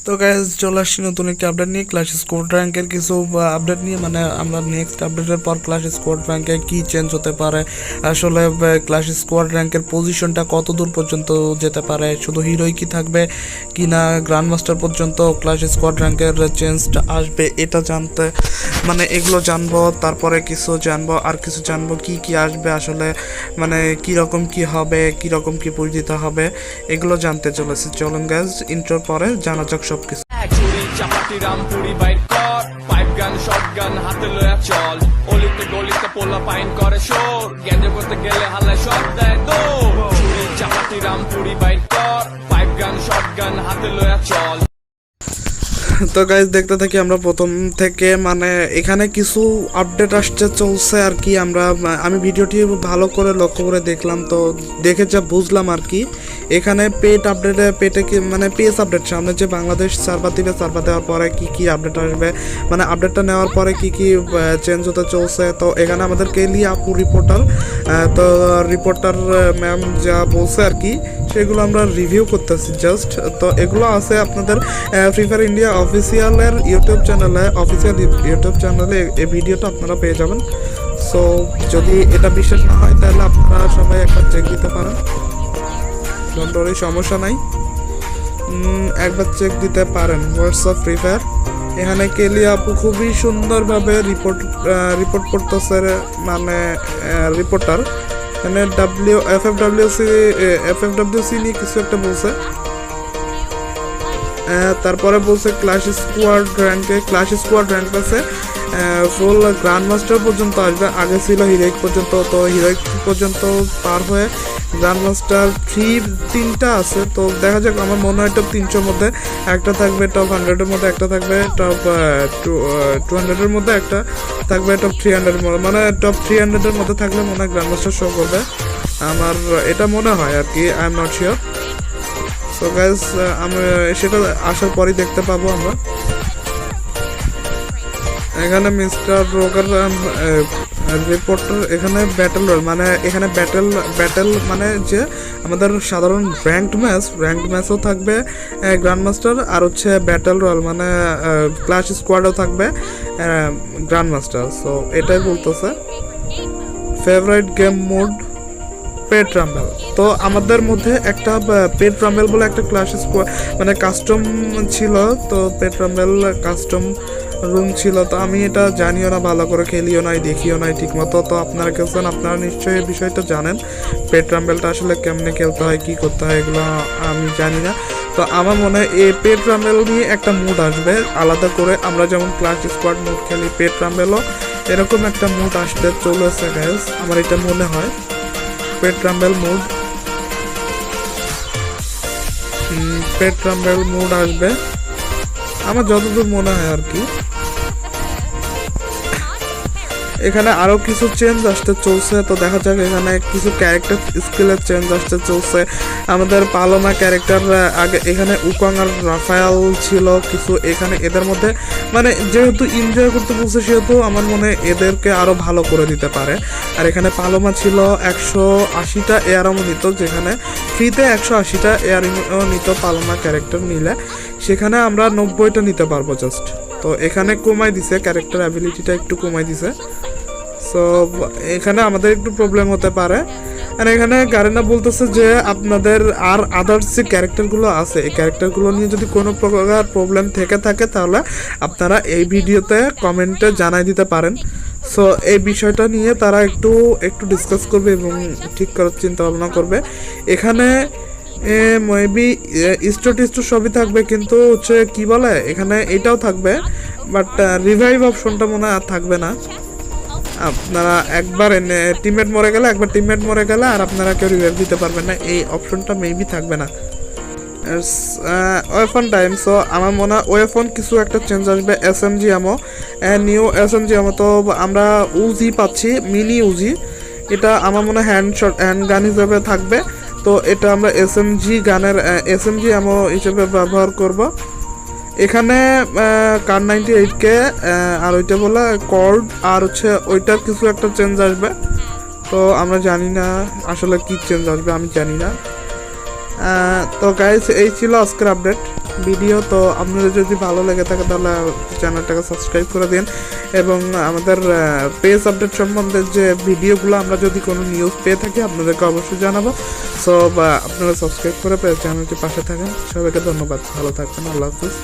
তো গাইজ চলে আসছি নতুন একটি আপডেট নিয়ে ক্লাস স্কোয়াড র্যাঙ্কের কিছু আপডেট নিয়ে। মানে আমরা নেক্সট আপডেটের পর ক্লাস স্কোয়াড র্যাঙ্কে কী চেঞ্জ হতে পারে, আসলে ক্লাস স্কোয়াড র্যাঙ্কের পজিশনটা কত দূর পর্যন্ত যেতে পারে, শুধু হিরোই কি থাকবে কি না গ্র্যান্ড মাস্টার পর্যন্ত ক্লাস স্কোয়াড র্যাঙ্কের চেঞ্জটা আসবে, এটা জানতে মানে এগুলো জানবো। তারপরে কিছু জানবো আর কিছু জানবো কি কি আসবে, আসলে মানে কীরকম কি হবে, কীরকম কি পুজ দিতে হবে, এগুলো জানতে চলেছি। চলুন গাইজ ইন্ট্রোর পরে জানা যাক সব কিছু। চাপাটি রামপুরি বাইক কর পাইপ গান শটগান হাতে লয়া চল অলিতে গলিতে পোলা পাইন করে শোর গেঞ্জে করতে গেলে হাল্লায় শট দেয় দৌড় চুরি চাপাটি রামপুরি বাইক কর পাইপ গান শটগান হাতে লয়া চল। তো গাইজ দেখতে থাকি আমরা প্রথম থেকে, মানে এখানে কিছু আপডেট আসতে চলছে আর কি। আমি ভিডিওটি ভালো করে লক্ষ্য করে দেখলাম, তো দেখে যা বুঝলাম আর কি, এখানে পেট আপডেটে পেটে কি মানে পেস আপডেট সামনে যে বাংলাদেশ সার্ভার দিবে, সার্ভার দেওয়ার পরে কি কি আপডেট আসবে, মানে আপডেটটা নেওয়ার পরে কি কি চেঞ্জ হতে চলছে। তো এখানে আমাদের কেলি আপু রিপোর্টার, তো রিপোর্টার ম্যাম যা বলছে আর কি সেগুলো আমরা রিভিউ করতেছি জাস্ট। তো এগুলো আছে আপনাদের ফ্রি ফায়ার ইন্ডিয়া অফিসিয়ালের ইউটিউব চ্যানেলে এই ভিডিওটা আপনারা পেয়ে যাবেন। সো যদি এটা বিশ্বাস না হয় তাহলে আপনারা সবাই একবার চেক দিতে পারেন, ডোন্ট সমস্যা নাই, একবার চেক দিতে পারেন। হোয়াটসঅ্যাপ ফ্রি ফায়ার এখানে কেলি আপু খুবই সুন্দরভাবে রিপোর্ট করতেছে, মানে রিপোর্টার এখানে এফএফডব্লিউসি নিয়ে কিছু একটা বলছে। তারপরে বলছে ক্লাস স্কোয়াড র্যাঙ্ক আছে ফুল গ্র্যান্ড মাস্টার পর্যন্ত আসবে, আগে ছিল হিরোইক পর্যন্ত। তো হিরোইক পর্যন্ত পার হয়ে গ্র্যান্ড মাস্টার 3টা আছে। তো দেখা যাক, আমার মনে হয় টপ 300-র মধ্যে একটা থাকবে, টপ 100-এর মধ্যে একটা থাকবে, টপ 200-এর মধ্যে একটা থাকবে, টপ 300-এর মধ্যে, মানে টপ 300-এর মধ্যে থাকলে মনে হয় গ্র্যান্ড মাস্টার শো করবে, আমার এটা মনে হয় আর কি, I am not sure. So guys আমি সেটা আসার পরই দেখতে পাবো আমরা। এখানে মিস্টার রোগার রিপোর্টার এখানে ব্যাটেল রয়্যাল, মানে এখানে ব্যাটেল মানে যে আমাদের সাধারণ র্যাঙ্কড ম্যাচও থাকবে গ্র্যান্ড মাস্টার, আর হচ্ছে ব্যাটেল রয়্যাল মানে ক্লাস স্কোয়াডও থাকবে গ্র্যান্ড মাস্টার। সো এটাই বলতেছে ফেভারিট গেম মোড পেট রাম্বেল। তো আমাদের মধ্যে একটা পেট রাম্বেল বলে একটা ক্লাস স্কোয়াড মানে কাস্টম ছিল, তো পেট রাম্বেল কাস্টম রুম ছিল। তো আমি এটা জানিও না, ভালো করে খেলিও নাই, দেখিও নাই ঠিক মতো। তো আপনারা খেলছেন, আপনারা নিশ্চয়ই এই বিষয়টা জানেন, পেট রাম্বেলটা আসলে কেমনে খেলতে হয়, কি করতে হয়, এগুলো আমি জানি না। তো আমার মনে হয় এই পেট রাম্বেল নিয়ে একটা মুড আসবে আলাদা করে, আমরা যেমন ক্লাস স্কোয়াড মুড খেলি, পেট রাম্বেলও এরকম একটা মুড আসতে চলেছে গাইস, আমার এটা মনে হয়। পেট রাম্বেল মুড আসবে আমার যতদূর মনে হয় আর কি। এখানে আরো কিছু চেঞ্জ আসতে চলছে, তো দেখা যাক। এখানে কিছু ক্যারেক্টার স্কিলের চেঞ্জ আসতে চলছে। আমাদের পালোমা ক্যারেক্টার আগে এখানে উকং আর রাফায়েল ছিল কিছু, এখানে এদের মধ্যে মানে যেহেতু এনজয় করতে বলছে সেহেতু আমার মনে হয় এদেরকে আরো ভালো করে দিতে পারে। আর এখানে পালোমা ছিল 180টা এয়ারও নিত, যেখানে ফ্রিতে 180টা এয়ার নিত পালোমা ক্যারেক্টার নিলে, সেখানে আমরা 90টা নিতে পারবো জাস্ট। তো এখানে কমাই দিছে, ক্যারেক্টার অ্যাবিলিটিটা একটু কমাই দিছে। সো এখানে আমাদের একটু প্রবলেম হতে পারে। আর এখানে গারেনা বলতেছে যে আপনাদের আর আদার্স যে ক্যারেক্টারগুলো আছে, এই ক্যারেক্টারগুলো নিয়ে যদি কোনো প্রকার প্রবলেম থেকে থাকে তাহলে আপনারা এই ভিডিওতে কমেন্টে জানাই দিতে পারেন। সো এই বিষয়টা নিয়ে তারা একটু ডিসকাস করবে এবং ঠিক করার চিন্তা ভাবনা করবে। এখানে মেবি স্টোর সবই থাকবে, কিন্তু হচ্ছে কি বলে এখানে এটাও থাকবে, বাট রিভাইভ অপশনটা মনে হয় আর থাকবে না। আপনারা একবার টিমমেট মরে গেলে আর আপনারা কেউ রিভাইভ দিতে পারবেন না, এই অপশনটা মেবি থাকবে না। ওয়েপন টাইম, সো আমার মনে হয় ওয়েপন কিছু একটা চেঞ্জ আসবে। এসএমজি আমো, নিউ এসএমজি আমো, তো আমরা উজি পাচ্ছি, মিনি উজি, এটা আমার মনে হয় হ্যান্ড গান হিসেবে থাকবে। তো এটা আমরা এসএমজি আমো হিসেবে ব্যবহার করব। এখানে কার 98K আর ওইটা বলে কল্ড, আর হচ্ছে ওইটার কিছু একটা চেঞ্জ আসবে। তো আমরা জানি না আসলে কি চেঞ্জ আসবে, আমি জানি না। তো গাইস এই ছিল আজকের আপডেট। ভিডিও। তো আপনাদের যদি ভালো লেগে থাকে তাহলে চ্যানেলটাকে সাবস্ক্রাইব করে দিন, এবং আমাদের পেজ আপডেট সম্বন্ধে যে ভিডিওগুলো আমরা যদি কোনো নিউজ পেয়ে থাকি আপনাদেরকে অবশ্যই জানাবো। সো আপনারা সাবস্ক্রাইব করে চ্যানেলটির পাশে থাকেন। সবাইকে ধন্যবাদ, ভালো থাকবেন, আল্লাহ হাফিজ।